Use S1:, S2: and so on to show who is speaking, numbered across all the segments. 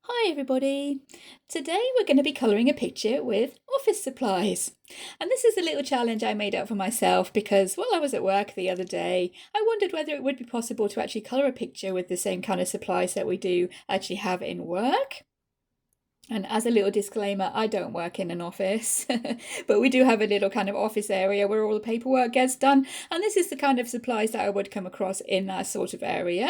S1: Hi everybody! Today we're going to be colouring a picture with office supplies. And this is a little challenge I made up for myself because while I was at work the other day, I wondered whether it would be possible to actually colour a picture with the same kind of supplies that we do actually have in work. And as a little disclaimer, I don't work in an office, but we do have a little kind of office area where all the paperwork gets done. And this is the kind of supplies that I would come across in that sort of area.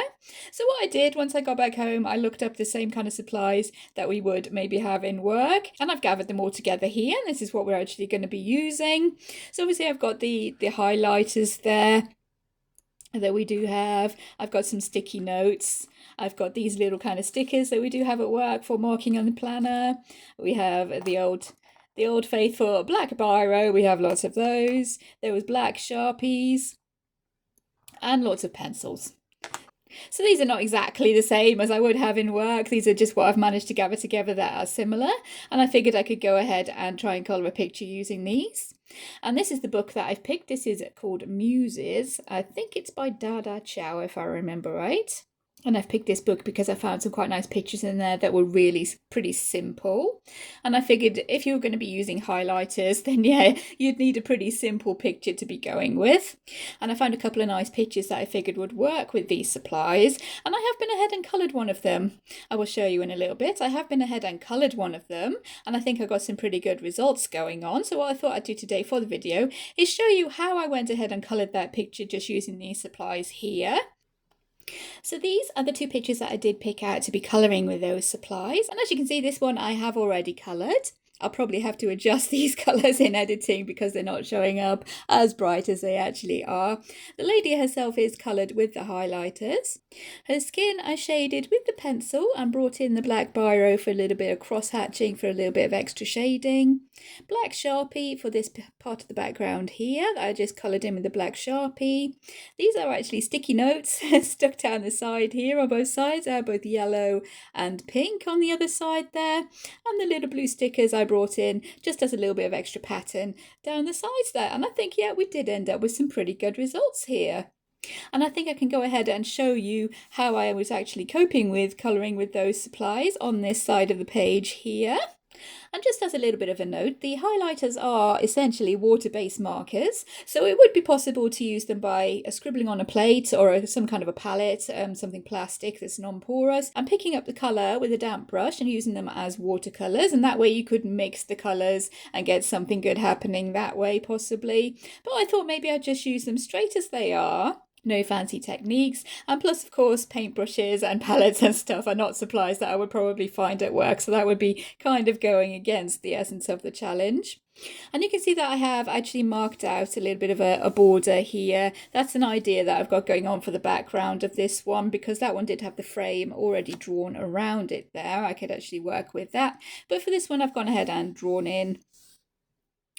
S1: So what I did once I got back home, I looked up the same kind of supplies that we would maybe have in work. And I've gathered them all together here. And this is what we're actually going to be using. So obviously I've got the highlighters there that we do have. I've got some sticky notes. I've got these little kind of stickers that we do have at work for marking on the planner. We have the old faithful black biro. We have lots of those. There was black sharpies and lots of pencils. So these are not exactly the same as I would have in work. These are just what I've managed to gather together that are similar. And I figured I could go ahead and try and colour a picture using these. And this is the book that I've picked. This is called Muses. I think it's by Dadachyo, if I remember right. And I've picked this book because I found some quite nice pictures in there that were really pretty simple. And I figured if you were going to be using highlighters, then yeah, you'd need a pretty simple picture to be going with. And I found a couple of nice pictures that I figured would work with these supplies. And I have been ahead and coloured one of them. I will show you in a little bit. I have been ahead and coloured one of them. And I think I got some pretty good results going on. So what I thought I'd do today for the video is show you how I went ahead and coloured that picture just using these supplies here. So these are the two pictures that I did pick out to be colouring with those supplies. And as you can see, this one I have already coloured. I'll probably have to adjust these colours in editing because they're not showing up as bright as they actually are. The lady herself is coloured with the highlighters. Her skin I shaded with the pencil and brought in the black biro for a little bit of cross-hatching for a little bit of extra shading. Black sharpie for this part of the background here that I just coloured in with the black sharpie. These are actually sticky notes stuck down the side here on both sides. I have both yellow and pink on the other side there. And the little blue stickers I brought in just as a little bit of extra pattern down the sides there. And I think, yeah, we did end up with some pretty good results here. And I think I can go ahead and show you how I was actually coping with colouring with those supplies on this side of the page here. And just as a little bit of a note, the highlighters are essentially water-based markers, so it would be possible to use them by scribbling on a plate or some kind of a palette, something plastic that's non-porous, and picking up the colour with a damp brush and using them as watercolours, and that way you could mix the colours and get something good happening that way possibly. But I thought maybe I'd just use them straight as they are. No fancy techniques, and plus of course paintbrushes and palettes and stuff are not supplies that I would probably find at work, so that would be kind of going against the essence of the challenge. And you can see that I have actually marked out a little bit of a border here. That's an idea that I've got going on for the background of this one, because that one did have the frame already drawn around it there. I could actually work with that, but for this one I've gone ahead and drawn in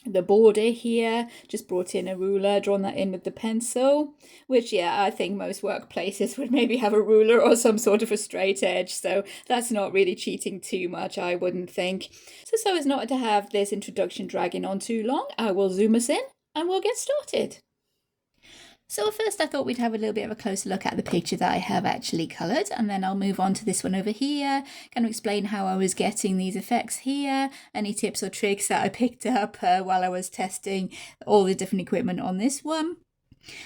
S1: the border here, just brought in a ruler, drawn that in with the pencil, which, yeah, I think most workplaces would maybe have a ruler or some sort of a straight edge, so that's not really cheating too much, I wouldn't think. So as not to have this introduction dragging on too long, I will zoom us in and we'll get started. So first I thought we'd have a little bit of a closer look at the picture that I have actually coloured, and then I'll move on to this one over here, kind of explain how I was getting these effects here, any tips or tricks that I picked up while I was testing all the different equipment on this one.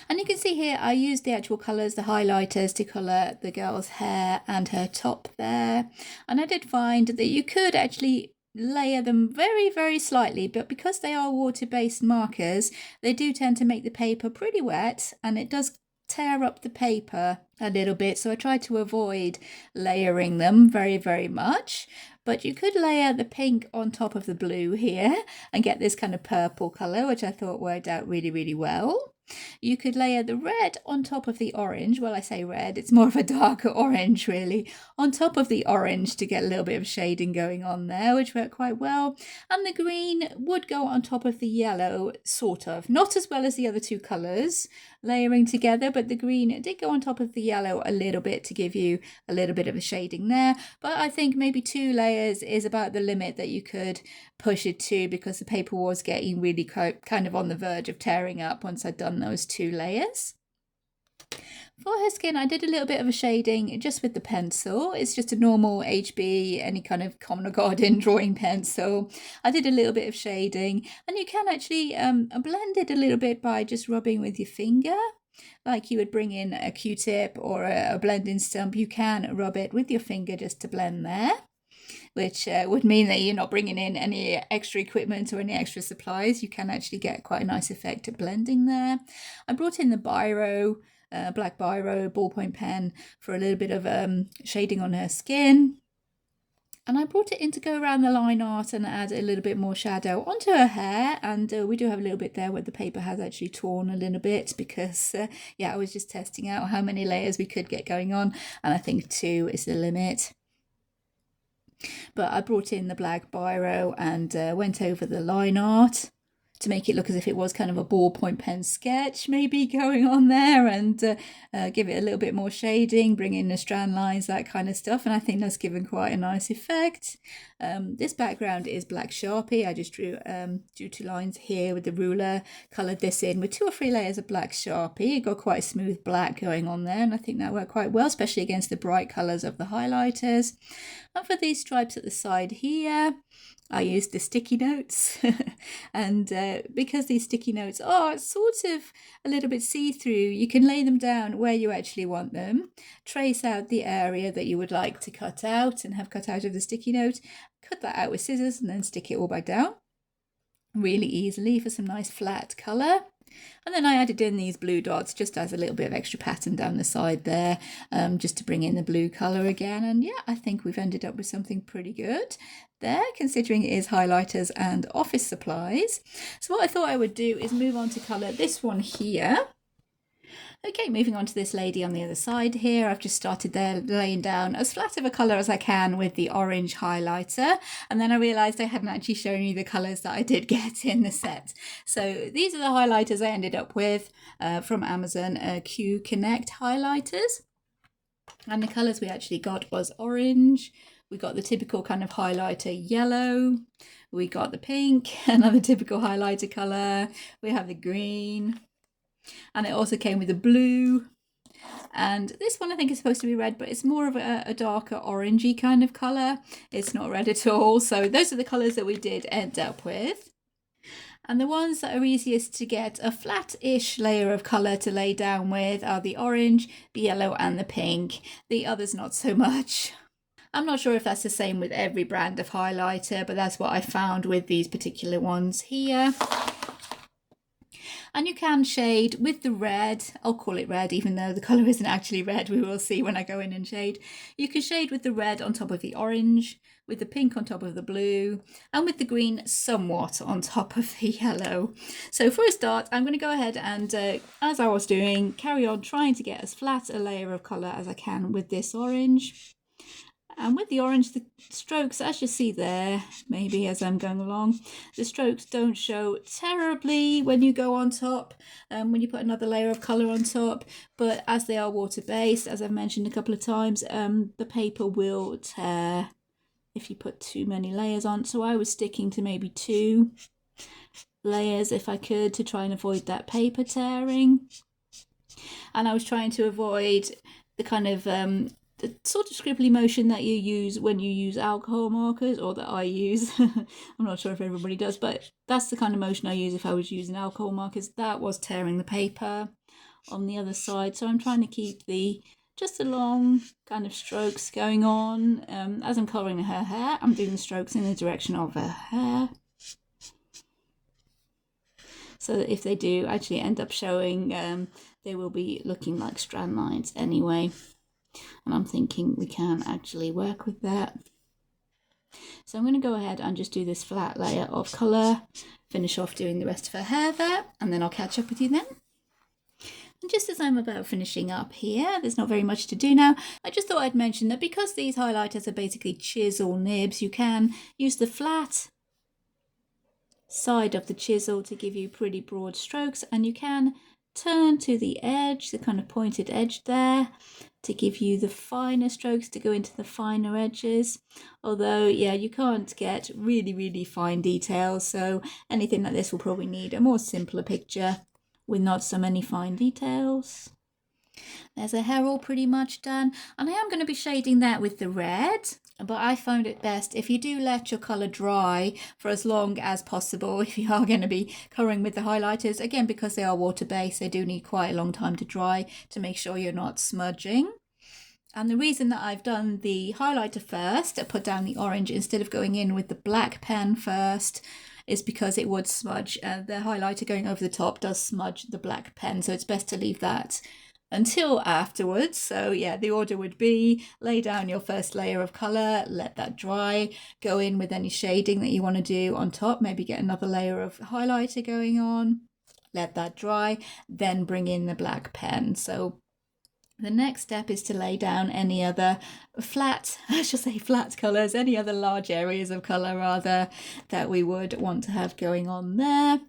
S1: And you can see here I used the actual colours, the highlighters, to colour the girl's hair and her top there. And I did find that you could actually layer them very, very slightly, but because they are water-based markers, they do tend to make the paper pretty wet, and it does tear up the paper a little bit, so I tried to avoid layering them very, very much. But you could layer the pink on top of the blue here and get this kind of purple colour, which I thought worked out really, really well. You could layer the red on top of the orange. Well, I say red, it's more of a darker orange really, on top of the orange to get a little bit of shading going on there, which worked quite well. And the green would go on top of the yellow, sort of. Not as well as the other two colours layering together, but the green did go on top of the yellow a little bit to give you a little bit of a shading there. But I think maybe 2 layers is about the limit that you could push it to, because the paper was getting really kind of on the verge of tearing up once I'd done those 2 layers. For her skin, I did a little bit of a shading just with the pencil. It's just a normal HB, any kind of common or garden drawing pencil. I did a little bit of shading, and you can actually blend it a little bit by just rubbing with your finger. Like you would bring in a Q-tip or a blending stump, you can rub it with your finger just to blend there, which would mean that you're not bringing in any extra equipment or any extra supplies. You can actually get quite a nice effect at blending there. I brought in the biro, black biro, ballpoint pen for a little bit of shading on her skin. And I brought it in to go around the line art and add a little bit more shadow onto her hair. And we do have a little bit there where the paper has actually torn a little bit because, yeah, I was just testing out how many layers we could get going on. And I think 2 is the limit. But I brought in the black biro and went over the line art to make it look as if it was kind of a ballpoint pen sketch maybe going on there, and give it a little bit more shading, bring in the strand lines, that kind of stuff, and I think that's given quite a nice effect. This background is black Sharpie. I just drew 2 lines here with the ruler, coloured this in with 2 or 3 layers of black Sharpie. It got quite a smooth black going on there, and I think that worked quite well, especially against the bright colours of the highlighters. And for these stripes at the side here, I used the sticky notes and because these sticky notes are sort of a little bit see-through, you can lay them down where you actually want them, trace out the area that you would like to cut out and have cut out of the sticky note, cut that out with scissors and then stick it all back down really easily for some nice flat colour. And then I added in these blue dots just as a little bit of extra pattern down the side there, just to bring in the blue colour again. And yeah, I think we've ended up with something pretty good there, considering it is highlighters and office supplies. So what I thought I would do is move on to colour this one here. Okay, moving on to this lady on the other side here. I've just started there laying down as flat of a colour as I can with the orange highlighter. And then I realised I hadn't actually shown you the colours that I did get in the set. So these are the highlighters I ended up with from Amazon, Q Connect highlighters. And the colours we actually got was orange. We got the typical kind of highlighter yellow. We got the pink, another typical highlighter colour. We have the green. And it also came with a blue, and this one I think is supposed to be red, but it's more of a darker orangey kind of colour. It's not red at all. So those are the colours that we did end up with. And the ones that are easiest to get a flat-ish layer of colour to lay down with are the orange, the yellow and the pink. The others not so much. I'm not sure if that's the same with every brand of highlighter, but that's what I found with these particular ones here. And you can shade with the red. I'll call it red even though the colour isn't actually red. We will see when I go in and shade. You can shade with the red on top of the orange, with the pink on top of the blue, and with the green somewhat on top of the yellow. So for a start, I'm going to go ahead and, as I was doing, carry on trying to get as flat a layer of colour as I can with this orange. And with the orange, the strokes, as you see there, maybe as I'm going along, the strokes don't show terribly when you go on top, when you put another layer of colour on top. But as they are water-based, as I've mentioned a couple of times, the paper will tear if you put too many layers on. So I was sticking to maybe 2 layers if I could to try and avoid that paper tearing. And I was trying to avoid the kind of the sort of scribbly motion that you use when you use alcohol markers, or that I use. I'm not sure if everybody does, but that's the kind of motion I use if I was using alcohol markers. That was tearing the paper on the other side. So I'm trying to keep just the long kind of strokes going on. As I'm colouring her hair, I'm doing the strokes in the direction of her hair, so that if they do actually end up showing, they will be looking like strand lines anyway. And I'm thinking we can actually work with that. So I'm going to go ahead and just do this flat layer of colour, finish off doing the rest of her hair there, and then I'll catch up with you then. And just as I'm about finishing up here, there's not very much to do now. I just thought I'd mention that because these highlighters are basically chisel nibs, you can use the flat side of the chisel to give you pretty broad strokes, and you can turn to the edge, the kind of pointed edge there, to give you the finer strokes to go into the finer edges. Although, yeah, you can't get really fine details, so anything like this will probably need a more simpler picture with not so many fine details. There's a hair all pretty much done, and I am going to be shading that with the red, but I found it best if you do let your colour dry for as long as possible if you are going to be colouring with the highlighters. Again, because they are water-based, they do need quite a long time to dry to make sure you're not smudging. And the reason that I've done the highlighter first, I put down the orange instead of going in with the black pen first, is because it would smudge. The highlighter going over the top does smudge the black pen, so it's best to leave that until afterwards. So yeah, the order would be lay down your first layer of colour, let that dry, go in with any shading that you want to do on top, maybe get another layer of highlighter going on, let that dry, then bring in the black pen. So the next step is to lay down any other flat, I should say flat colours, any other large areas of colour rather that we would want to have going on there.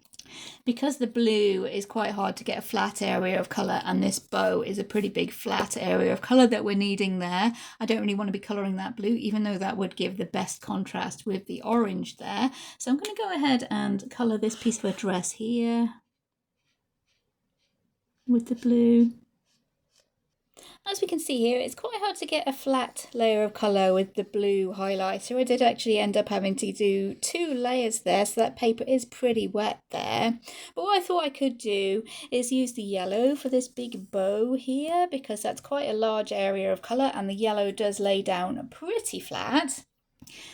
S1: Because the blue is quite hard to get a flat area of colour, and this bow is a pretty big flat area of colour that we're needing there, I don't really want to be colouring that blue, even though that would give the best contrast with the orange there. So I'm going to go ahead and colour this piece of a dress here with the blue. As we can see here, it's quite hard to get a flat layer of colour with the blue highlighter. I did actually end up having to do 2 layers there, so that paper is pretty wet there. But what I thought I could do is use the yellow for this big bow here, because that's quite a large area of colour and the yellow does lay down pretty flat.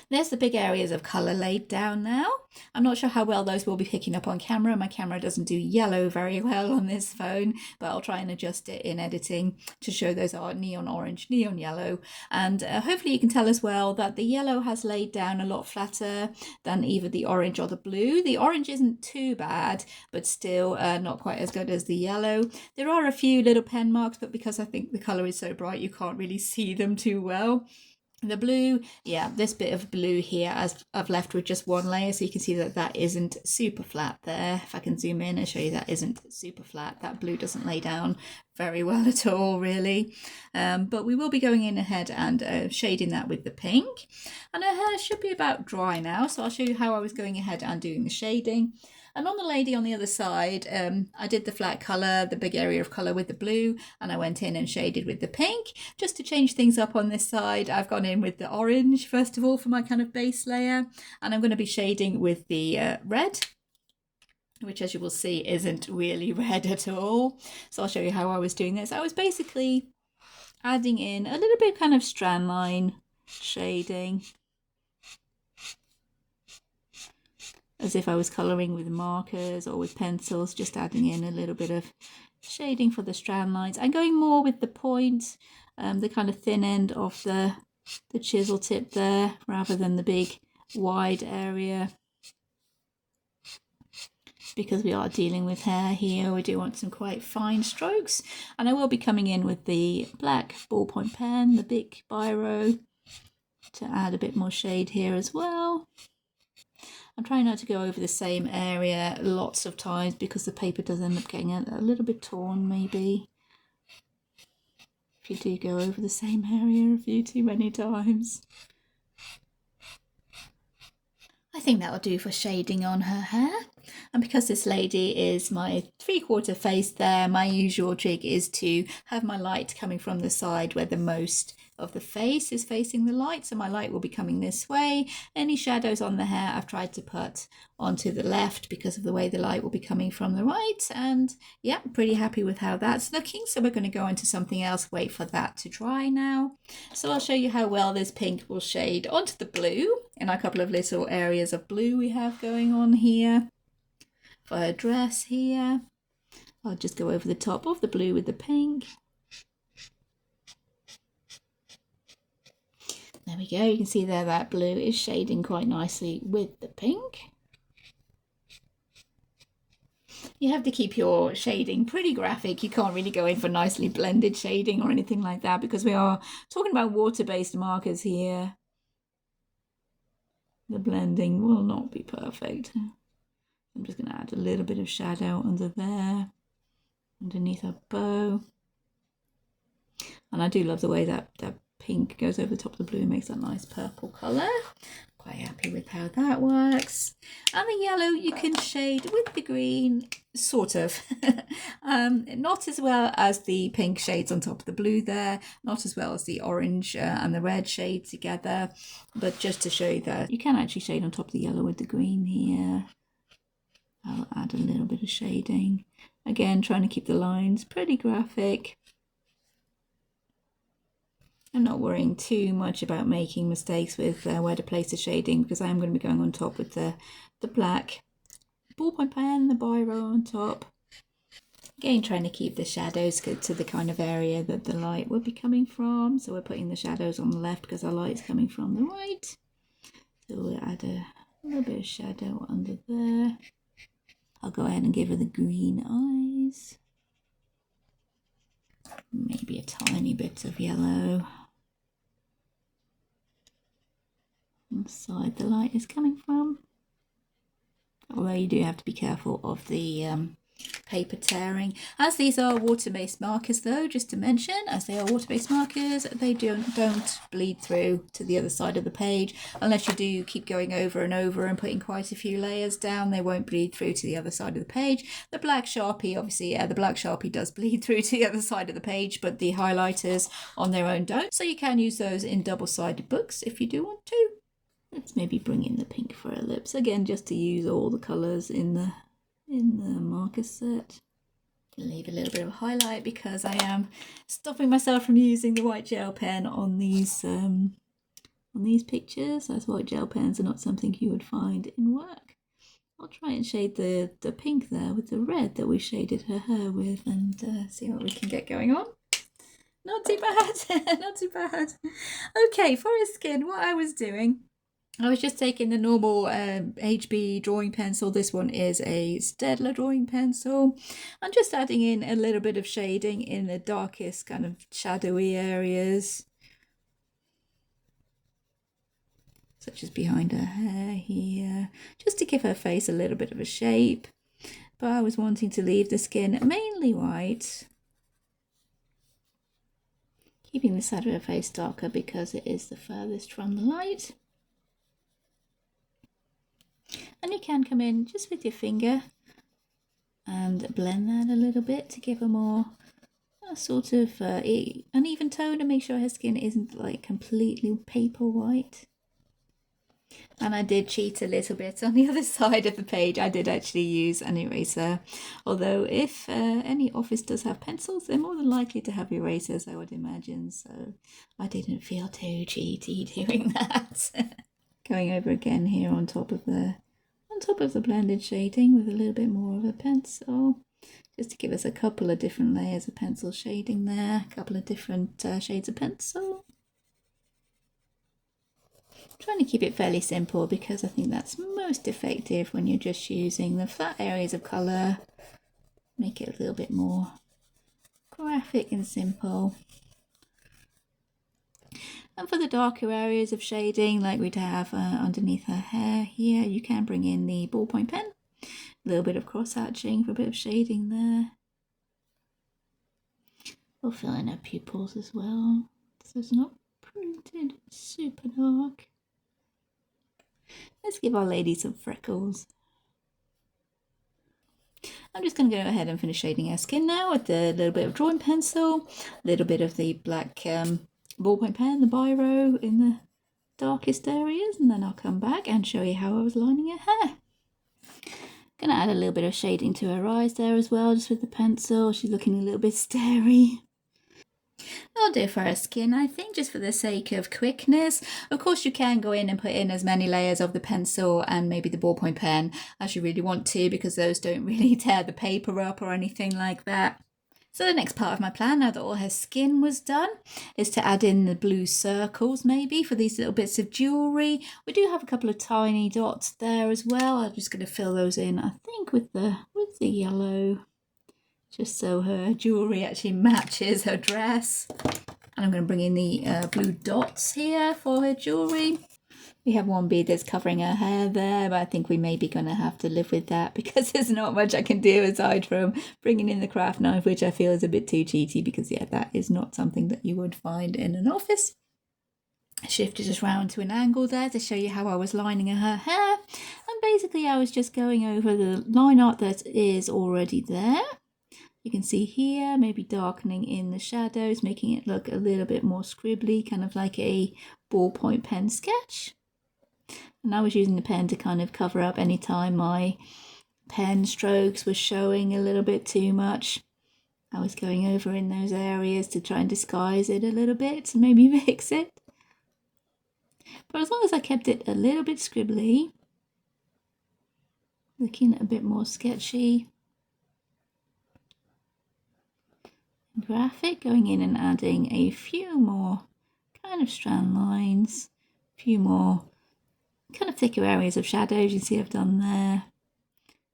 S1: There's the big areas of colour laid down now. I'm not sure how well those will be picking up on camera. My camera doesn't do yellow very well on this phone, but I'll try and adjust it in editing to show those are neon orange, neon yellow. And hopefully you can tell as well that the yellow has laid down a lot flatter than either the orange or the blue. The orange isn't too bad, but still not quite as good as the yellow. There are a few little pen marks, but because I think the colour is so bright, you can't really see them too well. The blue, yeah, this bit of blue here, as I've left with just 1 layer, so you can see that that isn't super flat there. If I can zoom in and show you, that isn't super flat. That blue doesn't lay down very well at all, really. But we will be going in ahead and shading that with the pink. And her hair should be about dry now, so I'll show you how I was going ahead and doing the shading. And on the lady on the other side, I did the flat colour, the big area of colour with the blue, and I went in and shaded with the pink. Just to change things up on this side, I've gone in with the orange, first of all, for my kind of base layer. And I'm going to be shading with the red, which, as you will see, isn't really red at all. So I'll show you how I was doing this. I was basically adding in a little bit kind of strand line shading, as if I was colouring with markers or with pencils, just adding in a little bit of shading for the strand lines. I'm going more with the point, the kind of thin end of the chisel tip there, rather than the big wide area. Because we are dealing with hair here, we do want some quite fine strokes. And I will be coming in with the black ballpoint pen, the big biro, to add a bit more shade here as well. I'm trying not to go over the same area lots of times because the paper does end up getting a little bit torn, maybe, if you do go over the same area a few too many times. I think that'll do for shading on her hair. And because this lady is my 3/4 face there, my usual trick is to have my light coming from the side where the most of the face is facing the light, so my light will be coming this way. Any shadows on the hair I've tried to put onto the left because of the way the light will be coming from the right, and yeah, pretty happy with how that's looking. So we're going to go into something else, wait for that to dry now. So I'll show you how well this pink will shade onto the blue in a couple of little areas of blue we have going on here. For her dress here, I'll just go over the top of the blue with the pink. There we go, you can see there that blue is shading quite nicely with the pink. You have to keep your shading pretty graphic. You can't really go in for nicely blended shading or anything like that because we are talking about water-based markers here. The blending will not be perfect. I'm just going to add a little bit of shadow under there, underneath her bow. And I do love the way that pink goes over the top of the blue, makes that nice purple colour. quite happy with how that works. And the yellow you can shade with the green, sort of. Not as well as the pink shades on top of the blue there, not as well as the orange and the red shade together, but just to show you that you can actually shade on top of the yellow with the green here. I'll add a little bit of shading. Again, trying to keep the lines pretty graphic. I'm not worrying too much about making mistakes with where to place the shading, because I am going to be going on top with the black ballpoint pen, the biro on top. Again, trying to keep the shadows to the kind of area that the light would be coming from. So we're putting the shadows on the left because our light's coming from the right. So we'll add a little bit of shadow under there. I'll go ahead and give her the green eyes. Maybe a tiny bit of yellow on the side the light is coming from. Although you do have to be careful of the paper tearing. As these are water-based markers though, just to mention, as they are water-based markers, they don't bleed through to the other side of the page. Unless you do keep going over and over and putting quite a few layers down, they won't bleed through to the other side of the page. The black Sharpie, obviously, yeah, the black Sharpie does bleed through to the other side of the page, but the highlighters on their own don't. So you can use those in double-sided books if you do want to. Let's maybe bring in the pink for her lips again, just to use all the colours in the marker set. Leave a little bit of a highlight because I am stopping myself from using the white gel pen on these pictures, as white gel pens are not something you would find in work. I'll try and shade the pink there with the red that we shaded her hair with, and see what we can get going on. Not too bad, not too bad. Okay, for her skin, what I was doing, I was just taking the normal HB drawing pencil. This one is a Steadler drawing pencil. I'm just adding in a little bit of shading in the darkest kind of shadowy areas, such as behind her hair here, just to give her face a little bit of a shape. But I was wanting to leave the skin mainly white, keeping the side of her face darker because it is the furthest from the light. And you can come in just with your finger and blend that a little bit to give her more sort of uneven tone and make sure her skin isn't like completely paper white. And I did cheat a little bit on the other side of the page. I did actually use an eraser, although if any office does have pencils, they're more than likely to have erasers, I would imagine, so I didn't feel too cheaty doing that. Going over again here on top of the blended shading with a little bit more of a pencil, just to give us a couple of different layers of pencil shading there, a couple of different shades of pencil. Trying to keep it fairly simple because I think that's most effective when you're just using the flat areas of colour. Make it a little bit more graphic and simple. And for the darker areas of shading, like we'd have underneath her hair here, you can bring in the ballpoint pen. A little bit of cross-hatching for a bit of shading there. We'll fill in her pupils as well, so it's not printed super dark. Let's give our lady some freckles. I'm just going to go ahead and finish shading her skin now with a little bit of drawing pencil, a little bit of the black ballpoint pen, the biro in the darkest areas, and then I'll come back and show you how I was lining her hair. Gonna add a little bit of shading to her eyes there as well, just with the pencil. She's looking a little bit starey. I'll do for her skin, I think, just for the sake of quickness. Of course, you can go in and put in as many layers of the pencil and maybe the ballpoint pen as you really want to, because those don't really tear the paper up or anything like that. So the next part of my plan, now that all her skin was done, is to add in the blue circles maybe for these little bits of jewellery. We do have a couple of tiny dots there as well. I'm just going to fill those in, I think, with the yellow, just so her jewellery actually matches her dress. And I'm going to bring in the blue dots here for her jewellery. We have one bead that's covering her hair there, but I think we may be going to have to live with that because there's not much I can do aside from bringing in the craft knife, which I feel is a bit too cheaty because, yeah, that is not something that you would find in an office. I shifted us round to an angle there to show you how I was lining her hair, and basically I was just going over the line art that is already there. You can see here, maybe darkening in the shadows, making it look a little bit more scribbly, kind of like a ballpoint pen sketch. And I was using the pen to kind of cover up any time my pen strokes were showing a little bit too much. I was going over in those areas to try and disguise it a little bit, to maybe fix it. But as long as I kept it a little bit scribbly, looking a bit more sketchy, graphic, going in and adding a few more kind of strand lines, a few more kind of thicker areas of shadows. You see I've done there.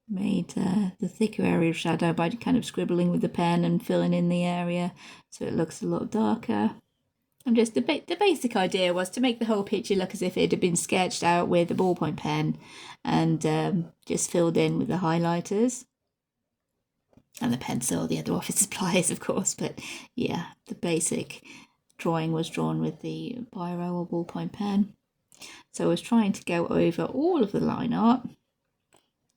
S1: Made the thicker area of shadow by kind of scribbling with the pen and filling in the area so it looks a lot darker. And just the basic idea was to make the whole picture look as if it had been sketched out with a ballpoint pen and just filled in with the highlighters and the pencil, the other office supplies of course, but yeah, the basic drawing was drawn with the biro or ballpoint pen. So I was trying to go over all of the line art,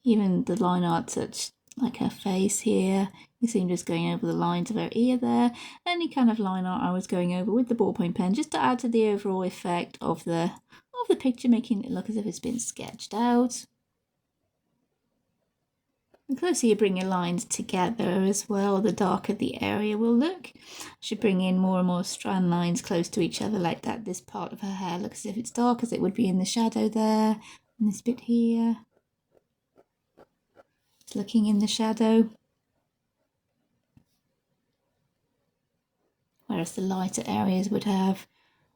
S1: even the line art such like her face here. You see I'm just going over the lines of her ear there. Any kind of line art I was going over with the ballpoint pen just to add to the overall effect of the picture, making it look as if it's been sketched out. The closer you bring your lines together as well, the darker the area will look. I should bring in more and more strand lines close to each other like that. This part of her hair looks as if it's dark as it would be in the shadow there, and this bit here. It's looking in the shadow. Whereas the lighter areas would have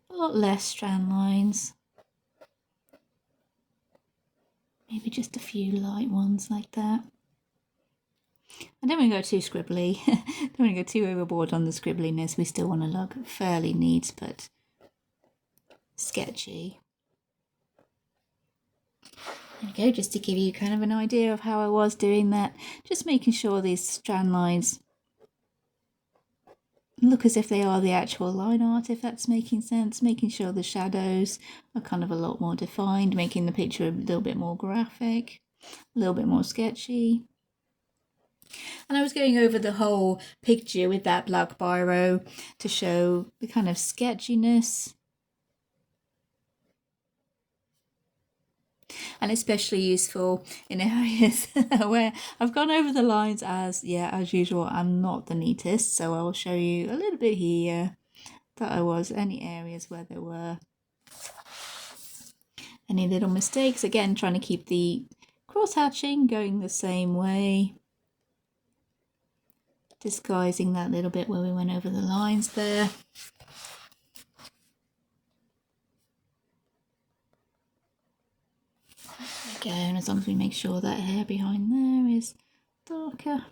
S1: a lot less strand lines. Maybe just a few light ones like that. I don't want to go too scribbly. Don't want to go too overboard on the scribbliness. We still want to look fairly neat but sketchy. There we go, just to give you kind of an idea of how I was doing that. Just making sure these strand lines look as if they are the actual line art, if that's making sense. Making sure the shadows are kind of a lot more defined, making the picture a little bit more graphic, a little bit more sketchy. And I was going over the whole picture with that black biro to show the kind of sketchiness. And especially useful in areas where I've gone over the lines as usual, I'm not the neatest. So I'll show you a little bit here that I was, any areas where there were any little mistakes. Again, trying to keep the cross hatching going the same way. Disguising that little bit where we went over the lines there. There we go, and as long as we make sure that hair behind there is darker,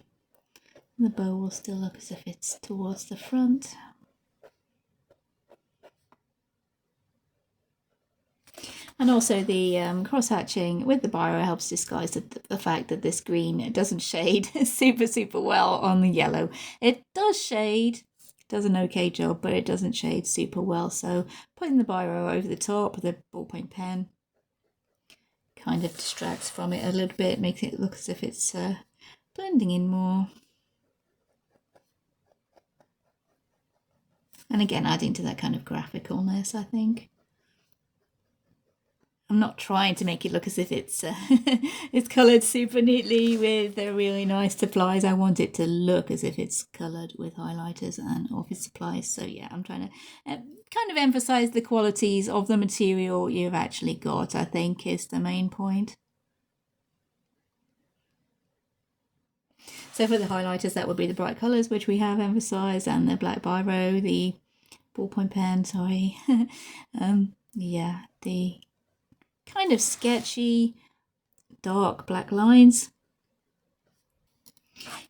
S1: the bow will still look as if it's towards the front. And also the cross-hatching with the biro helps disguise the fact that this green doesn't shade super well on the yellow. It does shade, does an okay job, but it doesn't shade super well. So putting the biro over the top with a ballpoint pen kind of distracts from it a little bit, makes it look as if it's blending in more. And again, adding to that kind of graphicalness, I think. I'm not trying to make it look as if it's it's coloured super neatly with really nice supplies. I want it to look as if it's coloured with highlighters and office supplies. So yeah, I'm trying to kind of emphasise the qualities of the material you've actually got, I think, is the main point. So for the highlighters, that would be the bright colours, which we have emphasised, and the black biro, the ballpoint pen, sorry. Yeah, the kind of sketchy dark black lines.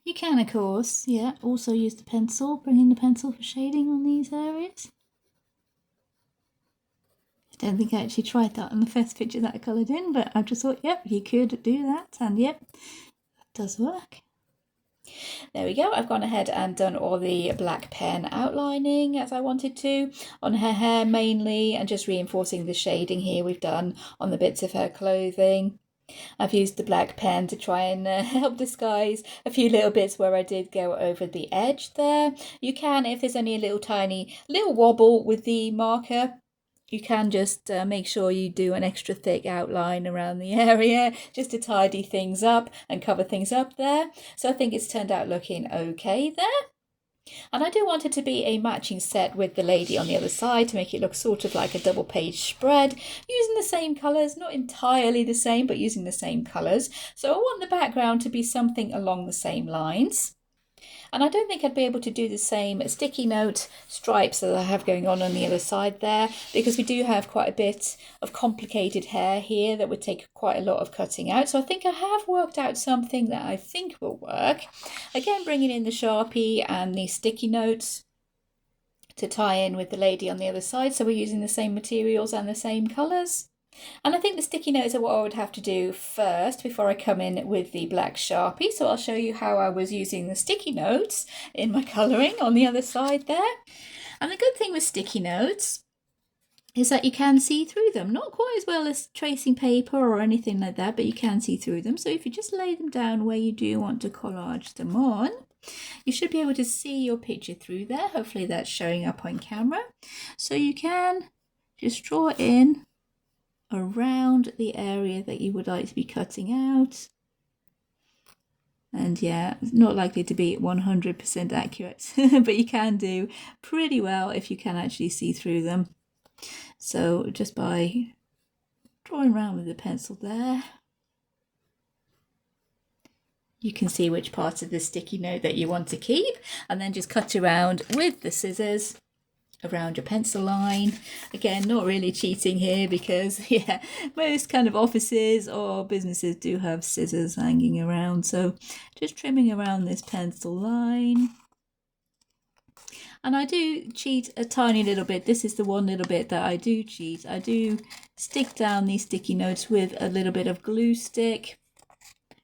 S1: You can, of course, also use the pencil, bring in the pencil for shading on these areas. I don't think I actually tried that on the first picture that I coloured in, but I just thought, yep, you could do that, and yep, that does work. There we go. I've gone ahead and done all the black pen outlining as I wanted to on her hair mainly, and just reinforcing the shading here we've done on the bits of her clothing. I've used the black pen to try and help disguise a few little bits where I did go over the edge there. You can, if there's only a little tiny little wobble with the marker, you can just make sure you do an extra thick outline around the area just to tidy things up and cover things up there. So I think it's turned out looking okay there. And I do want it to be a matching set with the lady on the other side to make it look sort of like a double page spread, using the same colours, not entirely the same, but using the same colours. So I want the background to be something along the same lines. And I don't think I'd be able to do the same sticky note stripes that I have going on the other side there, because we do have quite a bit of complicated hair here that would take quite a lot of cutting out. So I think I have worked out something that I think will work. Again, bringing in the Sharpie and the sticky notes to tie in with the lady on the other side. So we're using the same materials and the same colours. And I think the sticky notes are what I would have to do first before I come in with the black Sharpie. So I'll show you how I was using the sticky notes in my colouring on the other side there. And the good thing with sticky notes is that you can see through them. Not quite as well as tracing paper or anything like that, but you can see through them. So if you just lay them down where you do want to collage them on, you should be able to see your picture through there. Hopefully that's showing up on camera. So you can just draw in around the area that you would like to be cutting out. And yeah, it's not likely to be 100% accurate, but you can do pretty well if you can actually see through them. So just by drawing around with the pencil there, you can see which parts of the sticky note that you want to keep, and then just cut around with the scissors around your pencil line. Again, not really cheating here because yeah, most kind of offices or businesses do have scissors hanging around. So just trimming around this pencil line. And I do cheat a tiny little bit. This is the one little bit that I do cheat. I do stick down these sticky notes with a little bit of glue stick.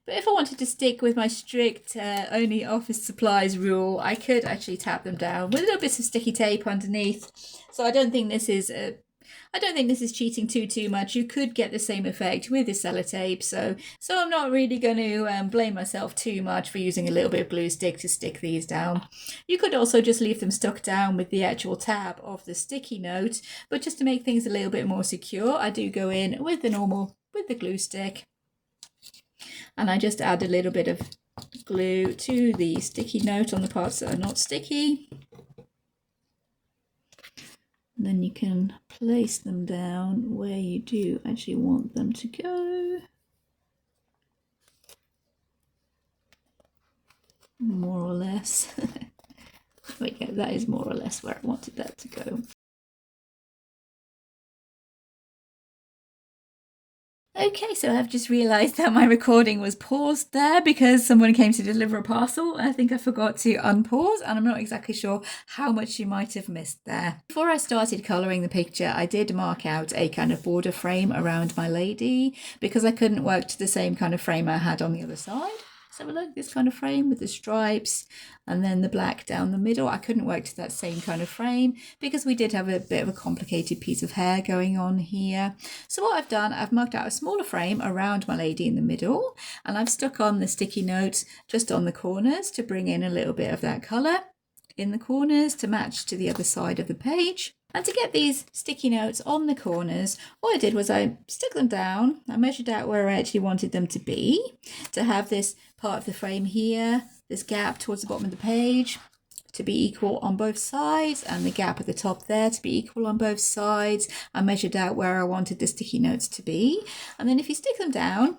S1: But if I wanted to stick with my strict only office supplies rule, I could actually tap them down with a little bit of sticky tape underneath. So I don't think this is cheating too much. You could get the same effect with the sellotape. So I'm not really going to blame myself too much for using a little bit of glue stick to stick these down. You could also just leave them stuck down with the actual tab of the sticky note, but just to make things a little bit more secure, I do go in with the glue stick. And I just add a little bit of glue to the sticky note on the parts that are not sticky. And then you can place them down where you do actually want them to go. More or less. There we go, that is more or less where I wanted that to go. Okay, so I've just realised that my recording was paused there because someone came to deliver a parcel. I think I forgot to unpause, and I'm not exactly sure how much you might have missed there. Before I started colouring the picture, I did mark out a kind of border frame around my lady because I couldn't work to the same kind of frame I had on the other side. So look, this kind of frame with the stripes and then the black down the middle. I couldn't work to that same kind of frame because we did have a bit of a complicated piece of hair going on here. So what I've done, I've marked out a smaller frame around my lady in the middle, and I've stuck on the sticky notes just on the corners to bring in a little bit of that colour in the corners to match to the other side of the page. And to get these sticky notes on the corners, what I did was I stuck them down. I measured out where I actually wanted them to be, to have this part of the frame here, this gap towards the bottom of the page, to be equal on both sides, and the gap at the top there to be equal on both sides. I measured out where I wanted the sticky notes to be. And then if you stick them down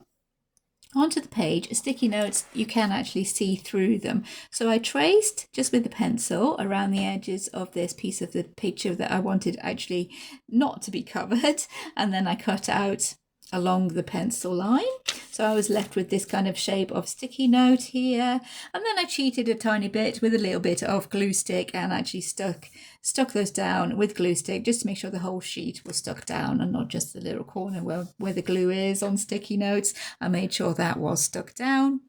S1: onto the page, sticky notes, you can actually see through them. So I traced just with the pencil around the edges of this piece of the picture that I wanted actually not to be covered, and then I cut out along the pencil line. So I was left with this kind of shape of sticky note here, and then I cheated a tiny bit with a little bit of glue stick and actually stuck those down with glue stick just to make sure the whole sheet was stuck down and not just the little corner where the glue is on sticky notes. I made sure that was stuck down.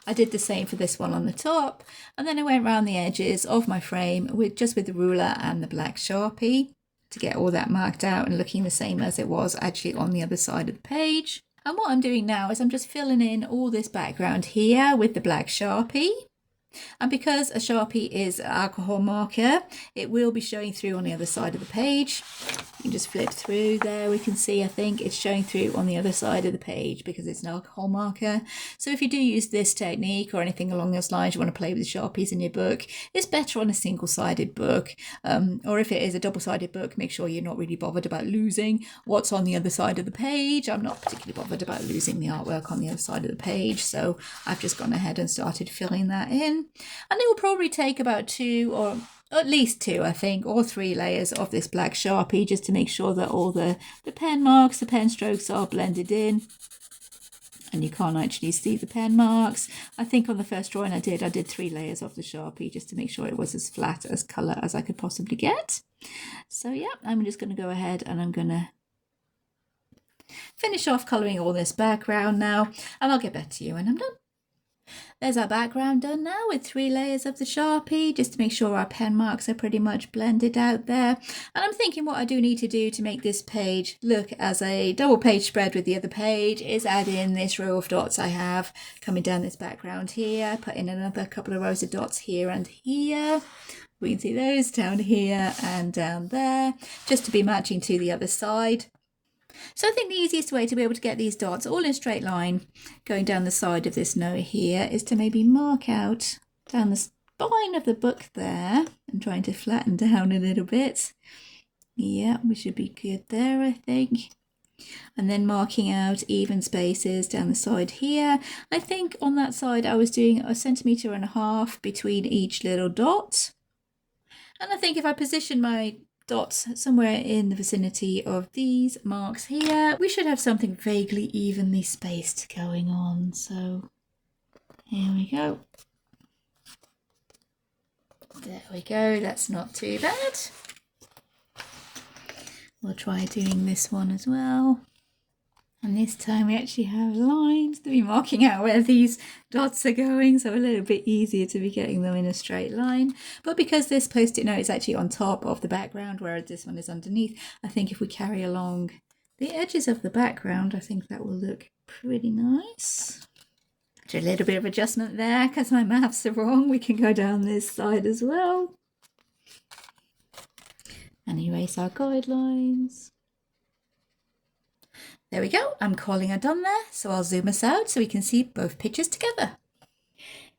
S1: I did the same for this one on the top, and then I went around the edges of my frame with the ruler and the black Sharpie to get all that marked out and looking the same as it was actually on the other side of the page. And what I'm doing now is I'm just filling in all this background here with the black Sharpie. And because a Sharpie is an alcohol marker, it will be showing through on the other side of the page. You can just flip through there. We can see, I think it's showing through on the other side of the page because it's an alcohol marker. So if you do use this technique or anything along those lines, you want to play with Sharpies in your book, it's better on a single-sided book. Or if it is a double-sided book, make sure you're not really bothered about losing what's on the other side of the page. I'm not particularly bothered about losing the artwork on the other side of the page, so I've just gone ahead and started filling that in. And it will probably take about 2 or at least 2, I think, or 3 layers of this black Sharpie just to make sure that all the pen marks, the pen strokes are blended in. And you can't actually see the pen marks. I think on the first drawing I did 3 layers of the Sharpie just to make sure it was as flat as colour as I could possibly get. So yeah, I'm just going to go ahead and I'm going to finish off colouring all this background now, and I'll get back to you when I'm done. There's our background done now with 3 layers of the Sharpie, just to make sure our pen marks are pretty much blended out there. And I'm thinking what I do need to do to make this page look as a double page spread with the other page is add in this row of dots I have coming down this background here, put in another couple of rows of dots here and here. We can see those down here and down there, just to be matching to the other side. So I think the easiest way to be able to get these dots all in a straight line going down the side of this note here is to maybe mark out down the spine of the book there and trying to flatten down a little bit. Yeah, we should be good there, I think. And then marking out even spaces down the side here. I think on that side I was doing 1.5 centimeters between each little dot. And I think if I position my dots somewhere in the vicinity of these marks here, we should have something vaguely evenly spaced going on. So here we go. There we go, that's not too bad. We'll try doing this one as well. And this time we actually have lines to be marking out where these dots are going, so a little bit easier to be getting them in a straight line. But because this post-it note is actually on top of the background, whereas this one is underneath, I think if we carry along the edges of the background, I think that will look pretty nice. Do a little bit of adjustment there because my maths are wrong. We can go down this side as well. And erase our guidelines. There we go, I'm calling her done there, so I'll zoom us out so we can see both pictures together.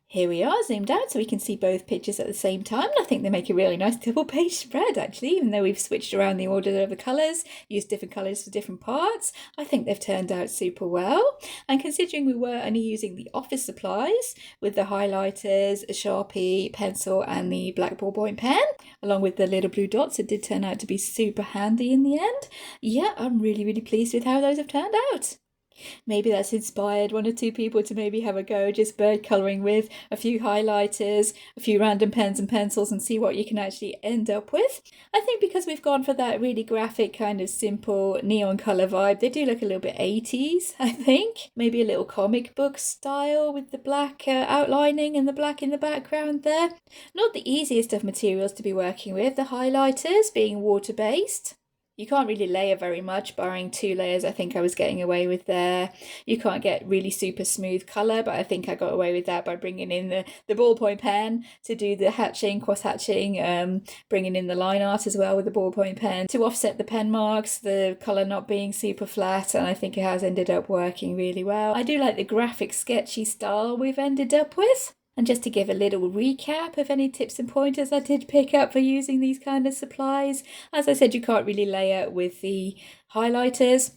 S1: Here we are, zoomed out so we can see both pictures at the same time. And I think they make a really nice double page spread actually, even though we've switched around the order of the colours, used different colours for different parts. I think they've turned out super well. And considering we were only using the office supplies with the highlighters, a Sharpie, pencil and the black ballpoint pen, along with the little blue dots, it did turn out to be super handy in the end. Yeah, I'm really, really pleased with how those have turned out. Maybe that's inspired 1 or 2 people to maybe have a go just bird colouring with a few highlighters, a few random pens and pencils and see what you can actually end up with. I think because we've gone for that really graphic kind of simple neon colour vibe, they do look a little bit 80s, I think. Maybe a little comic book style with the black outlining and the black in the background there. Not the easiest of materials to be working with, the highlighters being water-based. You can't really layer very much, barring 2 layers I think I was getting away with there. You can't get really super smooth colour, but I think I got away with that by bringing in the ballpoint pen to do the hatching, cross-hatching, bringing in the line art as well with the ballpoint pen to offset the pen marks, the colour not being super flat, and I think it has ended up working really well. I do like the graphic sketchy style we've ended up with. And just to give a little recap of any tips and pointers I did pick up for using these kind of supplies. As I said, you can't really layer with the highlighters.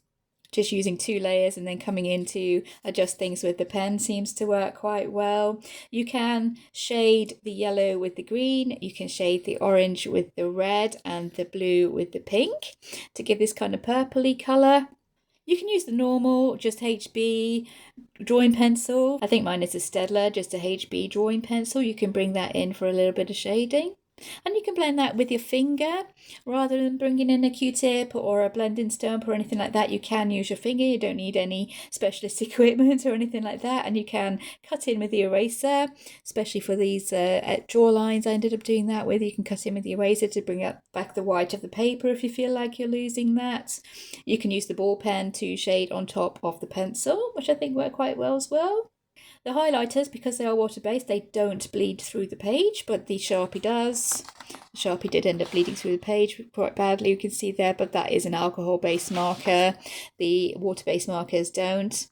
S1: Just using 2 layers and then coming in to adjust things with the pen seems to work quite well. You can shade the yellow with the green. You can shade the orange with the red and the blue with the pink to give this kind of purpley colour. You can use the normal, just HB drawing pencil. I think mine is a Steadler, just a HB drawing pencil. You can bring that in for a little bit of shading. And you can blend that with your finger rather than bringing in a Q-tip or a blending stump or anything like that. You can use your finger. You don't need any specialist equipment or anything like that. And you can cut in with the eraser, especially for these draw lines. I ended up doing that with. You can cut in with the eraser to bring up back the white of the paper if you feel like you're losing that. You can use the ball pen to shade on top of the pencil, which I think worked quite well as well. The highlighters, because they are water-based, they don't bleed through the page, but the Sharpie does. The Sharpie did end up bleeding through the page quite badly, you can see there, but that is an alcohol-based marker. The water-based markers don't.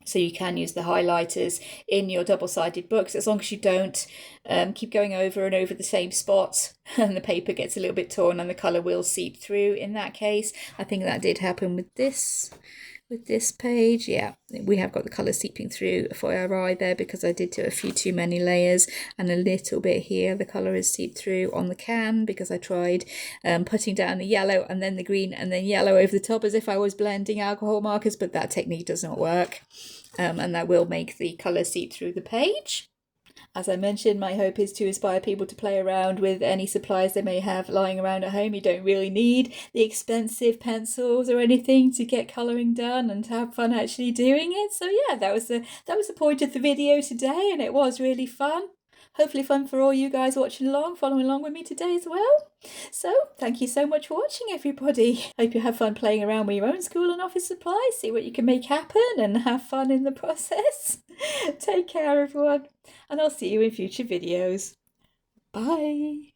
S1: So you can use the highlighters in your double-sided books, as long as you don't keep going over and over the same spot and the paper gets a little bit torn and the colour will seep through in that case. I think that did happen with this page. Yeah, we have got the colour seeping through for our eye there because I did do a few too many layers, and a little bit here the colour is seeped through on the can because I tried putting down the yellow and then the green and then yellow over the top as if I was blending alcohol markers, but that technique does not work, and that will make the colour seep through the page. As I mentioned, my hope is to inspire people to play around with any supplies they may have lying around at home. You don't really need the expensive pencils or anything to get colouring done and to have fun actually doing it. So yeah, that was the point of the video today, and it was really fun. Hopefully fun for all you guys watching along, following along with me today as well. So thank you so much for watching, everybody. Hope you have fun playing around with your own school and office supplies, see what you can make happen and have fun in the process. Take care, everyone, and I'll see you in future videos. Bye.